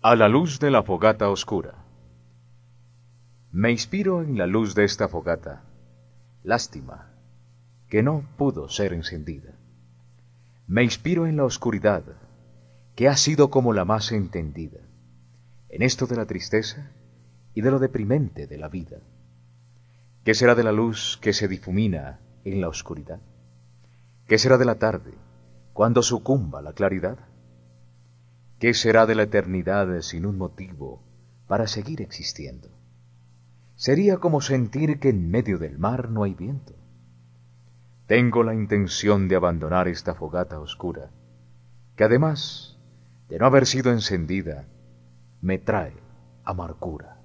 A la luz de la fogata oscura. Me inspiro en la luz de esta fogata. Lástima que no pudo ser encendida. Me inspiro en la oscuridad, que ha sido como la más entendida, en esto de la tristeza y de lo deprimente de la vida. ¿Qué será de la luz que se difumina en la oscuridad? ¿Qué será de la tarde cuando sucumba la claridad? ¿Qué será de la eternidad sin un motivo para seguir existiendo? Sería como sentir que en medio del mar no hay viento. Tengo la intención de abandonar esta fogata oscura, que además de no haber sido encendida, me trae amargura.